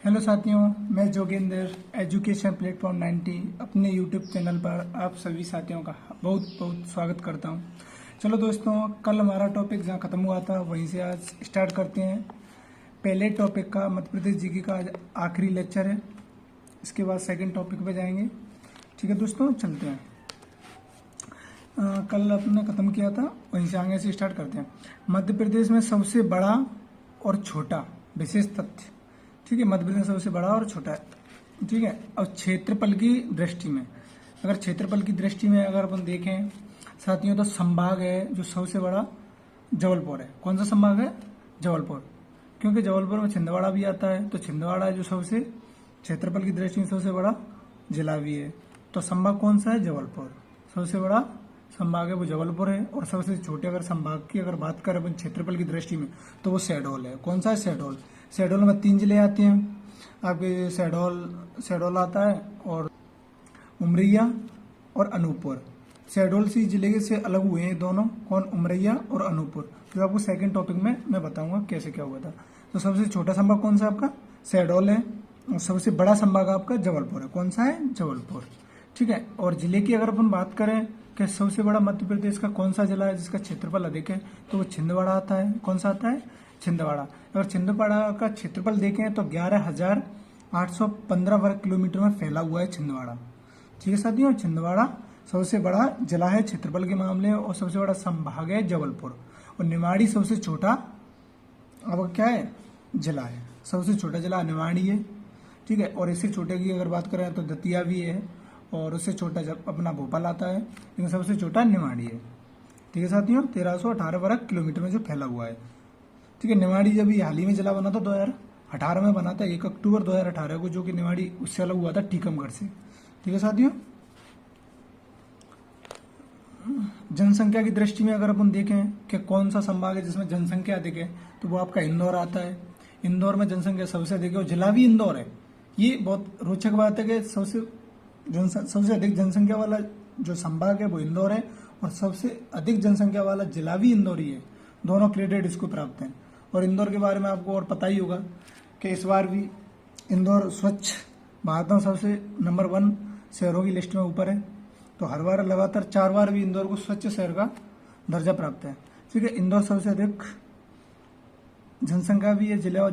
Hello साथियों, मैं Jogendra education platform 90 अपने यूट्यूब चैनल पर आप सभी साथियों का बहुत बहुत स्वागत करता हूं। चलो दोस्तों, कल हमारा टॉपिक जहां ख़त्म हुआ था वहीं से आज स्टार्ट करते हैं। पहले टॉपिक का मध्य प्रदेश जीके का आज आखिरी लेक्चर है। इसके बाद सेकंड टॉपिक पे जाएंगे। ठीक है दोस्तों, चलते हैं। कल अपने ख़त्म किया था, वहीं से आगे से स्टार्ट करते हैं। मध्य प्रदेश में सबसे बड़ा और छोटा विशेष तथ्य। ठीक है, मध्य प्रदेश सबसे बड़ा और छोटा है। ठीक है, और क्षेत्रफल की दृष्टि में, अगर क्षेत्रफल की दृष्टि में अगर अपन देखें साथियों, तो संभाग है जो सबसे बड़ा जबलपुर है। कौन सा संभाग है? जबलपुर, क्योंकि जबलपुर में छिंदवाड़ा भी आता है, तो छिंदवाड़ा है जो सबसे क्षेत्रफल की दृष्टि में सबसे बड़ा जिला भी है। तो संभाग कौन सा है? जबलपुर। सबसे बड़ा संभाग है वो जबलपुर है। और सबसे छोटे अगर संभाग की अगर बात करें अपन क्षेत्रफल की दृष्टि में, तो वो शहडोल है। कौन सा है? शहडोल। शहडोल में 3 जिले आते हैं आपके। शहडोल आता है और उमरिया और अनूपपुर। शहडोल सी जिले से अलग हुए हैं दोनों, कौन? उमरिया और अनूपपुर। तो आपको सेकंड टॉपिक में मैं बताऊंगा कैसे क्या हुआ था। तो सबसे छोटा संभाग कौन सा आपका? शहडोल है। और सबसे बड़ा संभाग आपका जबलपुर है। कौन सा है? जबलपुर। ठीक है, और जिले की अगर अपन बात करें कि सबसे बड़ा मध्य प्रदेश का कौन सा जिला है जिसका क्षेत्रफल अधिक है, तो वो छिंदवाड़ा आता है। कौन सा आता है? छिंदवाड़ा। अगर छिंदवाड़ा का क्षेत्रफल देखें तो 11,815 वर्ग किलोमीटर में फैला हुआ है छिंदवाड़ा। ठीक है साथियों, छिंदवाड़ा सबसे बड़ा जिला है क्षेत्रफल के मामले में, और सबसे बड़ा संभाग है जबलपुर। और निमाड़ी सबसे छोटा अब क्या है? जिला है। सबसे छोटा जिला निमाड़ी है। ठीक है, और इससे छोटे की अगर बात करें तो दतिया भी है, और उससे छोटा जब अपना भोपाल आता है, लेकिन सबसे छोटा निमाड़ी है। ठीक है साथियों, 1318 वर्ग किलोमीटर में जो फैला हुआ है। ठीक है, निमाड़ी जब ये हाल ही में जिला बना था 2018 में बना था, 1 अक्टूबर 2018 को, जो कि निमाड़ी उससे अलग हुआ था टीकमगढ़ से। ठीक है साथियों, जनसंख्या की दृष्टि में अगर अपन देखें कि कौन सा संभाग है जिसमें जनसंख्या अधिक है, तो वो आपका इंदौर आता है। इंदौर में जनसंख्या सबसे अधिक है और जिला भी इंदौर है। ये बहुत रोचक बात है कि सबसे अधिक जनसंख्या वाला जो संभाग है वो इंदौर है, और सबसे अधिक जनसंख्या वाला जिला भी इंदौर ही है। दोनों क्रेडिट इसको प्राप्त हैं। और इंदौर के बारे में आपको और पता ही होगा कि इस बार भी इंदौर स्वच्छ भारत में सबसे नंबर 1 शहरों की लिस्ट में ऊपर है। तो हर बार लगातार 4 बार भी इंदौर को स्वच्छ शहर का दर्जा प्राप्त है। ठीक है, इंदौर सबसे अधिक जनसंख्या भी है, जिला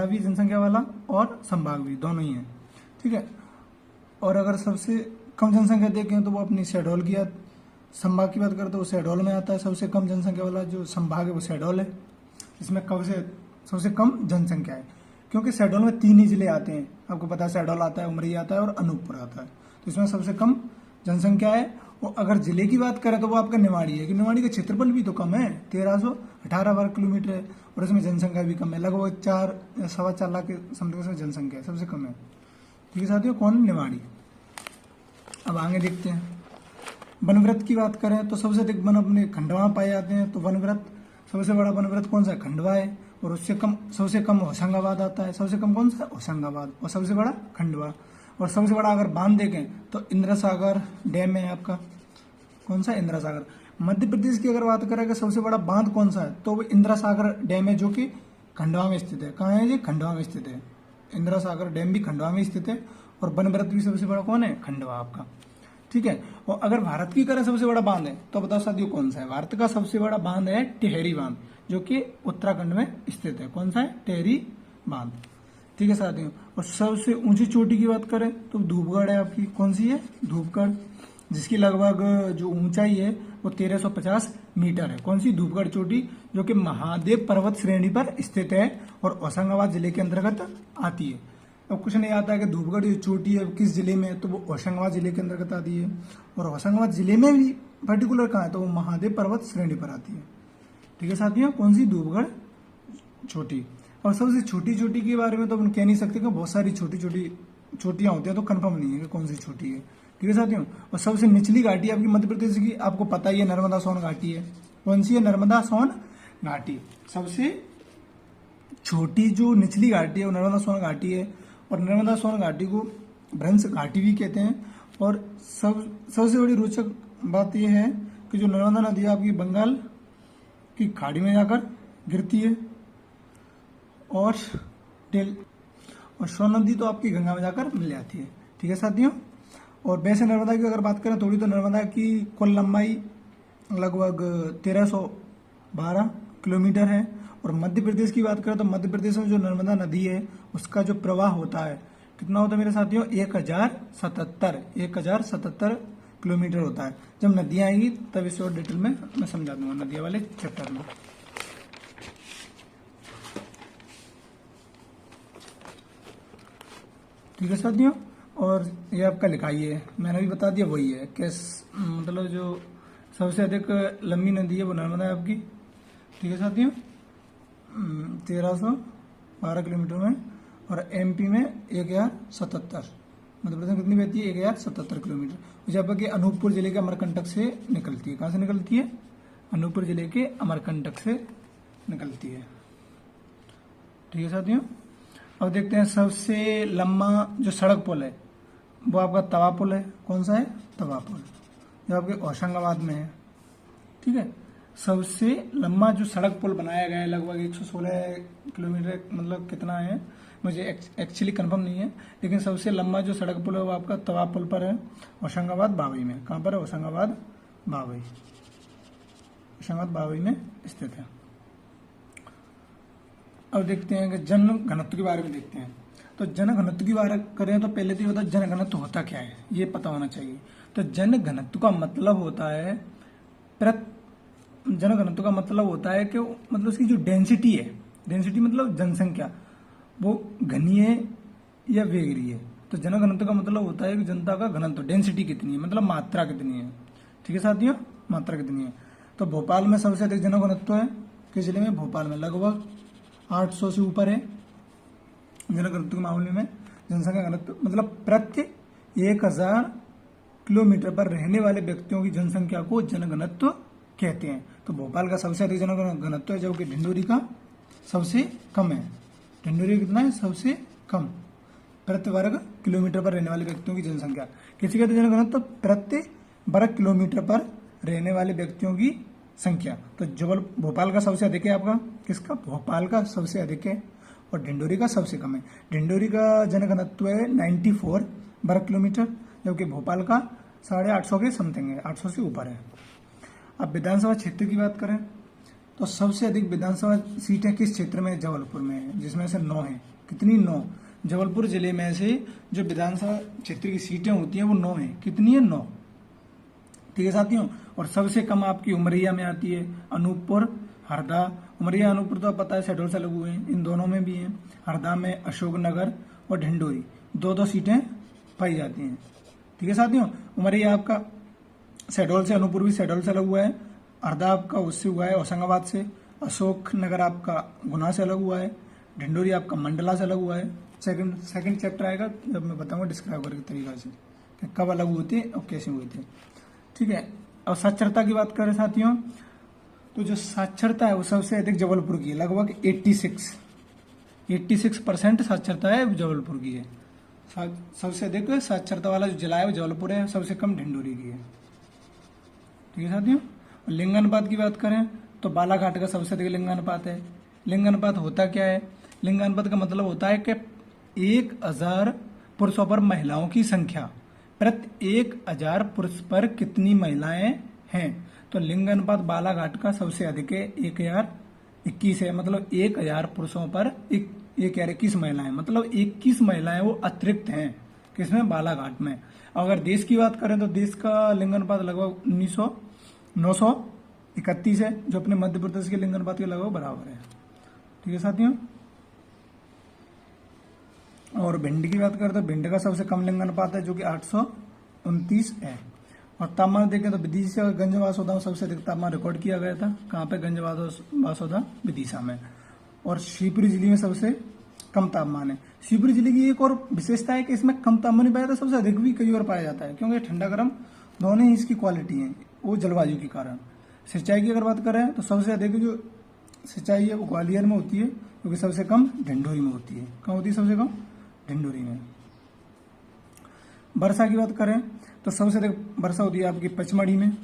भी जनसंख्या वाला और संभाग भी, दोनों ही है। ठीक है, और अगर सबसे कम जनसंख्या देखें तो वो अपनी शहडोल की संभाग की बात करें तो वो शहडोल में आता है। सबसे कम जनसंख्या वाला जो संभाग है वो शहडोल है, इसमें कब से सबसे कम जनसंख्या है, क्योंकि शहडोल में 3 ही जिले आते हैं। आपको पता है, शहडोल आता है, उमरिया आता है और अनूपपुर आता है। तो इसमें सबसे कम जनसंख्या है। और अगर जिले की बात करें तो वो आपका निमाड़ी है, कि निमाड़ी का क्षेत्रफल भी तो कम है, 1318 वर्ग किलोमीटर है, और इसमें जनसंख्या भी कम है, लगभग 4-4.25 लाख के समथिंग में जनसंख्या है, सबसे कम है। ठीक है साथियों, कौन? निमाड़ी। अब आगे देखते हैं। वनव्रत की बात करें तो सबसे अधिक वन अपने खंडवा में पाए जाते हैं। तो वनव्रत, सबसे बड़ा वनव्रत कौन सा है? खंडवा है। और उससे कम, सबसे कम होशंगाबाद आता है। सबसे कम कौन सा? होशंगाबाद। और सबसे बड़ा खंडवा। और सबसे बड़ा अगर बांध देखें तो इंदिरा सागर डैम है आपका। कौन सा? इंदिरा सागर। मध्य प्रदेश की अगर बात करें कि सबसे बड़ा बांध कौन सा है, तो वो इंदिरा सागर डैम है, जो कि खंडवा में स्थित है। कहाँ है ये? खंडवा में स्थित है। इंदिरा सागर डैम भी खंडवा में स्थित है। और वनव्रत भी सबसे बड़ा कौन है? खंडवा आपका। ठीक है, और अगर भारत की करें सबसे बड़ा बांध है, तो बताओ साथियों कौन सा है? भारत का सबसे बड़ा बांध है टिहरी बांध, जो कि उत्तराखंड में स्थित है। कौन सा है? टिहरी बांध। ठीक है साथियों, और सबसे ऊंची चोटी की बात करें तो धूपगढ़ है आपकी। कौन सी है? धूपगढ़, जिसकी लगभग जो ऊंचाई है वो 1350 मीटर है। कौन सी? धूपगढ़ चोटी, जो कि महादेव पर्वत श्रेणी पर स्थित है और होशंगाबाद जिले के अंतर्गत आती है। अब कुछ नहीं आता है कि धूपगढ़ जो चोटी है किस जिले में है, तो वो होशंगाबाद जिले के अंतर्गत आती है। और होशंगाबाद जिले में भी पर्टिकुलर कहाँ है, तो वो महादेव पर्वत श्रेणी पर आती है। ठीक है साथियों, कौन सी? धूपगढ़ चोटी। और सबसे छोटी चोटी के बारे में तो अपन कह नहीं सकते कि बहुत सारी छोटी छोटी चोटियां होती हैं, तो कंफर्म नहीं है कि कौन सी छोटी है। ठीक है साथियों, और सबसे निचली घाटी आपकी मध्य प्रदेश की, आपको पता ही है, नर्मदा सोन घाटी है। कौन सी है? नर्मदा सोन घाटी। सबसे छोटी जो निचली घाटी है वो नर्मदा सोन घाटी है। और नर्मदा सोन घाटी को भ्रंश घाटी भी कहते हैं। और सबसे बड़ी रोचक बात यह है कि जो नर्मदा नदी आपकी बंगाल की खाड़ी में जाकर गिरती है, और और सोन नदी तो आपकी गंगा में जाकर मिल जाती है। ठीक है साथियों। और वैसे नर्मदा की अगर बात करें थोड़ी, तो नर्मदा की कुल लंबाई लगभग 1312 किलोमीटर है। और मध्य प्रदेश की बात करें तो मध्य प्रदेश में जो नर्मदा नदी है उसका जो प्रवाह होता है कितना होता है मेरे साथियों, 1077 किलोमीटर होता है। जब नदियां आएंगी तब इसे और डिटेल में मैं समझा दूंगा नदियां वाले चैप्टर में। ठीक है साथियों। और ये आपका लिखाई है, मैंने भी बता दिया, वही है कैस, मतलब जो सबसे अधिक लंबी नदी है वो नर्मदा है आपकी। ठीक है साथियों। 1312 किलोमीटर में। और एमपी में 1077, मध्य प्रदेश में कितनी बहती है, 1077 किलोमीटर। जब कि अनूपपुर जिले के अमरकंटक से निकलती है। कहाँ से निकलती है, अनूपपुर जिले के अमरकंटक से निकलती है। ठीक है साथियों। अब देखते हैं सबसे लंबा जो सड़क पुल है वो आपका तवा पुल है। कौन सा है, तवा पुल, जो आपके होशंगाबाद में है। ठीक है। सबसे लंबा जो सड़क पुल बनाया गया है लगभग 116 किलोमीटर, मतलब कितना है मुझे एक्चुअली कंफर्म नहीं है, लेकिन सबसे लंबा जो सड़क पुल है वो आपका तवा पुल पर है, होशंगाबाद बावई में। कहाँ पर है, होशंगाबाद बावई, होशंगाबाद बावई में स्थित है। अब देखते हैं कि जन घनत्व के बारे में देखते हैं। तो जन घनत्व की बात करें तो पहले तो ये होता है जन घनत्व होता क्या है, ये पता होना चाहिए। तो जन घनत्व का मतलब होता है जन घनत्व का मतलब होता है कि मतलब उसकी जो डेंसिटी है, डेंसिटी मतलब जनसंख्या, वो घनी है या वेगरी है। तो जन घनत्व का मतलब होता है कि जनता का घनत्व, डेंसिटी कितनी है, मतलब मात्रा कितनी है। ठीक है साथियों, मात्रा कितनी है। तो भोपाल में सबसे अधिक जन घनत्व है, किस जिले में, भोपाल में, लगभग 800 से ऊपर है जन घनत्व के मामले में। जनसंख्या घनत्व मतलब प्रति 1000 किलोमीटर पर रहने वाले व्यक्तियों की जनसंख्या को जन घनत्व कहते हैं। तो भोपाल का सबसे अधिक जन घनत्व है, जबकि ढिंडोरी का सबसे कम है। ढिंडोरी कितना है, सबसे कम, प्रति वर्ग किलोमीटर पर रहने वाले व्यक्तियों की जनसंख्या। किसी कहते हैं जन घनत्व, प्रति वर्ग किलोमीटर पर रहने वाले व्यक्तियों की संख्या। तो भोपाल का सबसे अधिक है आपका, किसका, भोपाल का सबसे अधिक है, और ढिंडोरी का सबसे कम है। ढिंडोरी का जन घनत्व है 94 वर्ग किलोमीटर, जबकि भोपाल का 850 के समथिंग है, 800 से ऊपर है। अब विधानसभा क्षेत्र की बात करें तो सबसे अधिक विधानसभा सीटें किस क्षेत्र में, जबलपुर में है, जिसमें से 9 है। कितनी, 9। जबलपुर जिले में से जो विधानसभा क्षेत्र की सीटें होती हैं वो 9 है। कितनी है, 9। ठीक है साथियों। और सबसे कम आपकी उमरिया में आती है, अनूपपुर, हरदा। उमरिया अनूपपुर तो पता है शहडोल से लगू हुए हैं, इन दोनों में भी हैं। हरदा में अशोकनगर और ढिंडोरी 2-2 सीटें पाई जाती हैं। ठीक है साथियों। उमरिया आपका शहडोल से, अनूपपुर भी शहडोल से लगा हुआ है, हरदा आपका उससे हुआ है होशंगाबाद से, अशोकनगर आपका गुना से अलग हुआ है, ढिंडोरी आपका मंडला से अलग हुआ है। सेकंड चैप्टर आएगा जब मैं बताऊंगा डिस्क्राइब करके तरीका से कि कब अलग हुए थे और कैसे हुए थे। ठीक है। अब साक्षरता की बात करें साथियों, तो जो साक्षरता है वो सबसे अधिक जबलपुर की है, लगभग 86% साक्षरता है जबलपुर की है। सबसे अधिक साक्षरता वाला जो जिला है वो जबलपुर है, सबसे कम ढिंडोरी की है। ठीक है साथियों। लिंगानुपात की बात करें तो बालाघाट का सबसे अधिक लिंगानुपात है। लिंगानुपात होता क्या है, लिंगानुपात का मतलब होता है कि 1000 पुरुषों पर महिलाओं की संख्या प्रति 1000 पुरुष पर कितनी महिलाएं हैं। तो लिंगानुपात बालाघाट का सबसे अधिक है, 1021 है, मतलब 1000 पुरुषों पर 21 महिलाएं, मतलब 21 महिलाएं वो अतिरिक्त हैं, किसमें, बालाघाट में। अगर देश की बात करें तो देश का लिंगानुपात लगभग 931 है, जो अपने मध्य प्रदेश के लिंगानुपात के लगभग बराबर है। ठीक है साथियों। और भिंड की बात करें तो भिंड का सबसे कम लिंगानुपात है, जो कि 829 है। और तापमान देखें तो विदिशा गंज वासोदा में सबसे अधिक तापमान रिकॉर्ड किया गया था। कहाँ पे, गंज वासोदा विदिशा में। और शिवपुरी जिले में सबसे कम तापमान है। शिवपुरी जिले की एक और विशेषता है कि इसमें कम तापमान नहीं पाया जाता, सबसे अधिक भी कई बार पाया जाता है, क्योंकि ठंडा गर्म दोनों ही इसकी क्वालिटी है, वो जलवायु के कारण। सिंचाई की अगर बात करें तो सबसे अधिक जो सिंचाई है वो ग्वालियर में होती है, क्योंकि सबसे कम ढिंडोरी में होती है। कहाँ होती है सबसे कम, ढिंडोरी में। वर्षा की बात करें तो सबसे अधिक वर्षा होती है आपकी पचमढ़ी में,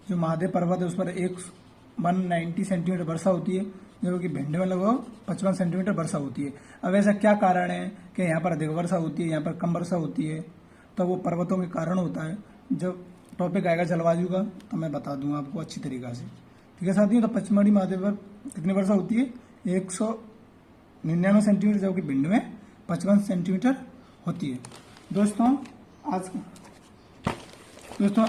जो महादेव पर्वत है उस पर 190 सेंटीमीटर वर्षा होती है, जो कि भिंड में लगभग 55 सेंटीमीटर वर्षा होती है। अब ऐसा क्या कारण है कि यहाँ पर अधिक वर्षा होती है, यहाँ पर कम वर्षा होती है? तो वो पर्वतों के कारण होता है। जब टॉपिक आएगा जलवायु का तो मैं बता दूंगा आपको अच्छी तरीक़ा से। ठीक है साथियों, तो पचमढ़ी महादेव पर कितनी वर्षा होती है? 199 सेंटीमीटर, जबकि भिंड में 55 सेंटीमीटर होती है। दोस्तों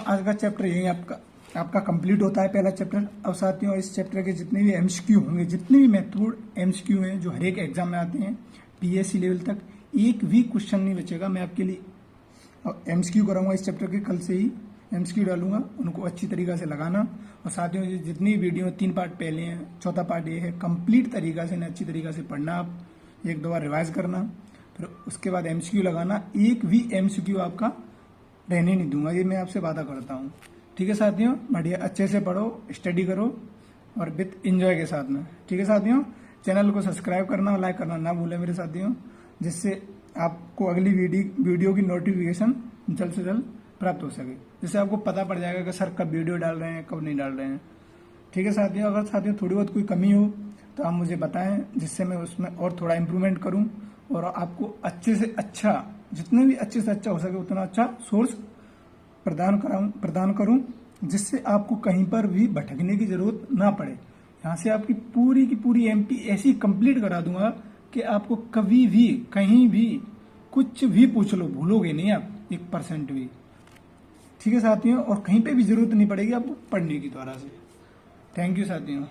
आज का चैप्टर यही आपका कंप्लीट होता है, पहला चैप्टर। अब साथियों इस चैप्टर के जितने भी एमसीक्यू होंगे, जितने भी महत्वपूर्ण एमसीक्यू हैं जो हर एक एग्जाम में आते हैं पीएससी लेवल तक, एक भी क्वेश्चन नहीं बचेगा। मैं आपके लिए एमसीक्यू कराऊंगा इस चैप्टर के, कल से ही एमसीक्यू डालूंगा, उनको अच्छी तरीक़ा से लगाना। और साथियों जितनी वीडियो 3 पार्ट पहले हैं, चौथा पार्ट ये है, कंप्लीट तरीक़ा से अच्छी तरीक़ा से पढ़ना, आप 1-2 बार रिवाइज करना, फिर उसके बाद एमसीक्यू लगाना। एक भी एमसीक्यू आपका रहने नहीं दूंगा, ये मैं आपसे वादा करता हूँ। ठीक है साथियों, बढ़िया अच्छे से पढ़ो, स्टडी करो और विथ एंजॉय के साथ में। ठीक है साथियों, चैनल को सब्सक्राइब करना और लाइक करना ना भूलें मेरे साथियों, जिससे आपको अगली वीडियो की नोटिफिकेशन जल्द से जल्द प्राप्त हो सके, जिससे आपको पता पड़ जाएगा कि सर कब वीडियो डाल रहे हैं, कब नहीं डाल रहे हैं। ठीक है साथियों, अगर साथियों थोड़ी बहुत कोई कमी हो तो आप मुझे बताएं, जिससे मैं उसमें और थोड़ा इम्प्रूवमेंट करूं और आपको अच्छे से अच्छा, जितने भी अच्छे से अच्छा हो सके उतना अच्छा सोर्स प्रदान करूं, जिससे आपको कहीं पर भी भटकने की जरूरत ना पड़े। यहाँ से आपकी पूरी की पूरी एमपी ऐसी कंप्लीट करा दूंगा कि आपको कभी भी कहीं भी कुछ भी पूछ लो भूलोगे नहीं आप 1% भी। ठीक है साथियों, और कहीं पे भी जरूरत नहीं पड़ेगी आपको पढ़ने की द्वारा से। थैंक यू साथियों।